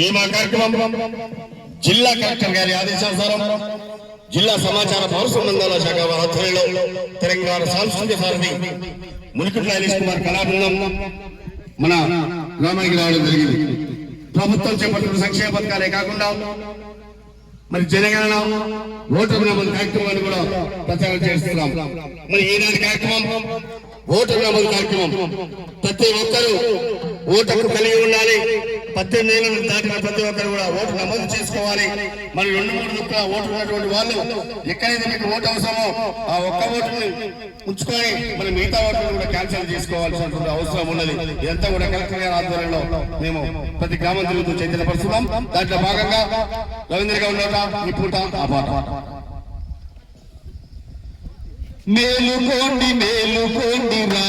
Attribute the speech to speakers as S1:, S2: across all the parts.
S1: ఈ మా కార్యక్రమం జిల్లా కలెక్టర్ గారి ఆదేశానుసారం జిల్లా సమాచార పౌర సంబంధాల శాఖ వారి ఆధ్వర్యంలో తెలంగాణ సాంస్కృతిక సారథి మునికుట్ల ఐలేష్ కుమార్ కళాబృందం మన గ్రామానికి రావడం జరిగింది. ప్రభుత్వం చేపట్టిన సంక్షేమ పథకాలే కాకుండా మరి జనగణన ఓటర్ నమోదు కార్యక్రమాన్ని కూడా ప్రచారం చేస్తున్నాం. మరి ఈనాటి కార్యక్రమం ఓటర్ నమోదు కార్యక్రమం. ప్రతి ఒక్కరూ ఓటు కలిగి ఉండాలి. 18 ఏళ్ళు దాటిన ప్రతి ఒక్కరు కూడా ఓటు నమోదు చేసుకోవాలి. మరి 2-3 ఓటు ఉన్నటువంటి వాళ్ళు ఎక్కడైతే మీకు ఓటు అవసరమో ఆ ఒక్క ఓటుని ఉంచుకొని మరి మిగతా ఓటును కూడా క్యాన్సిల్ చేసుకోవాల్సినటువంటి అవసరం ఉన్నది. ఇదంతా కూడా కలెక్టర్ గారి ఆధ్వర్యంలో మేము ప్రతి గ్రామం తిరుగుతూ చైతన్యపరుస్తున్నాం. దాంట్లో భాగంగా రవీంద్రగా ఉన్నట ఈ పూట ఆ పాట.
S2: మేలుకోండి మేలుకోండి రా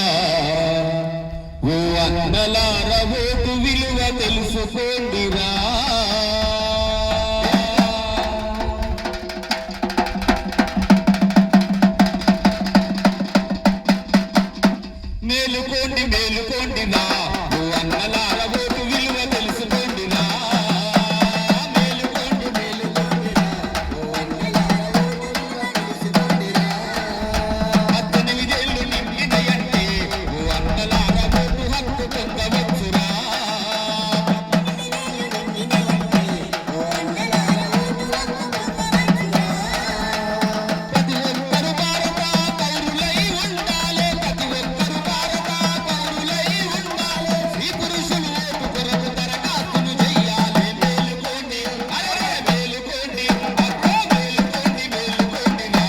S2: ఓ అన్నలార ఓటు విలువ తెలుసుకోండి రా. మేలుకోండి మేలుకోండి రా ఓ అన్నలార ఓటు విలువ తెలుసుకోండి రా. మేలుకోండి మేలుకోండి రా ఓ అన్నలార ఓటు విలువ తెలుసుకోండి రా. 18 ఏళ్ళు నిండినయంటే ఓ అన్నలార ఓటు హక్కు పొందవచ్చురా. ప్రతి ఒక్కరు భారత పౌరులై ఉండాలి. ప్రతి ఒక్కరు భారత పౌరులై ఉండాలి. ఈ పురుషులు ఓటు కొరకు దరఖాస్తును చెయ్యాలి. మేలుకోండి అరే మేలుకోండి అక్కో మేలుకోండి మేలుకోండి రా.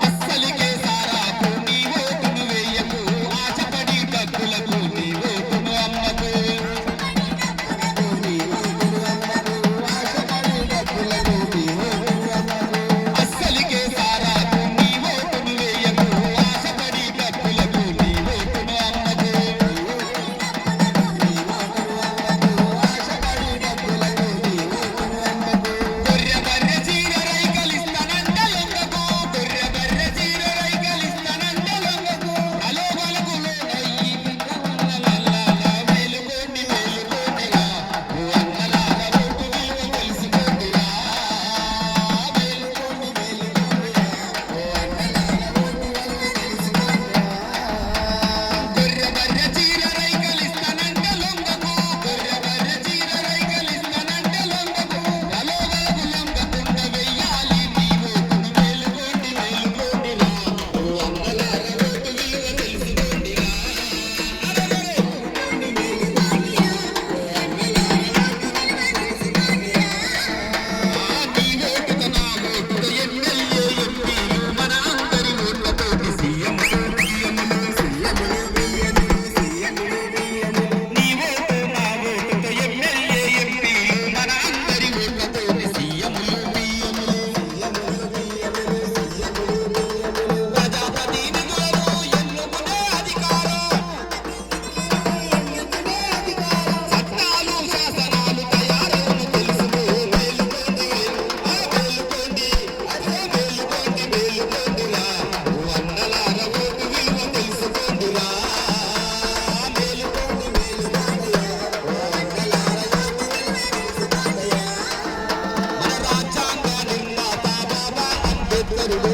S2: అస్సలికే సారాకు నీ ఓటును వేయకు. ఆశపడి డబ్బులకు నీ ఓటును అమ్మకు. అస్సలికే సారాకు నీ ఓటును వేయకు. ఆశపడి డబ్బులకు నీ ఓటును అమ్మకు. గొర్రె బర్రె చీర రైకలిస్తానంట లొంగకు. గొర్రె బర్రె చీర రైకలిస్తానంట లొంగకు. అలోగలకు లోనయ్యి పిల్లలల్లాల. మేలుకోండి మేలుకోండి రా ఓ అన్నలార ఓటు విలువ తెలుసుకోండి రా. మేలుకోండి మేలుకోండి రా ఓ అన్నలార ఓటు విలువ తెలుసుకోండి రా. గొర్రె బర్రె చీర రైకలిస్తానంట లొంగకు. గొర్రె బర్రె చీర రైకలిస్తానంట లొంగకు. అలోగలకు లొంగకుండా వెయ్యాలి నీ ఓటును. మేలుకోండి మేలుకోండి రా ఓ అన్నలార ఓటు విలువ తెలుసుకోండి రా. నీ ఓటుతో నా ఓటుతో ఎమ్మెల్యే ఎంపీలు మన అందరి ఓట్లతోటి సీఎంలు బియ్యములు సీఎంలు బియ్యములు సీఎంలు బియ్యములు. నీ ఓటు నా ఓటుతో ఎమ్మెల్యే ఎంపీలు మన అందరి ఓట్లతోటి సీఎంలు బియ్యములు సీఎంలు బియ్యములు సీఎంలు బియ్యములు. ప్రజాప్రతినిధులను ఎన్నుకునే అధికారం. చట్టాలు శాసనాలు తయారును తెలుసుకో. మేలుకోండి మేలుకోండి అరే మేలుకోండి మేలుకోండి రా ఓ అన్నలార ఓటు విలువ తెలుసుకోండి రా. మేలుకోండి మేలుకోండి రా ఓ అన్నలార ఓటు విలువ తెలుసుకోండి రా. మన రాజ్యాంగ నిర్మాత బాబా అంబేద్కరుడు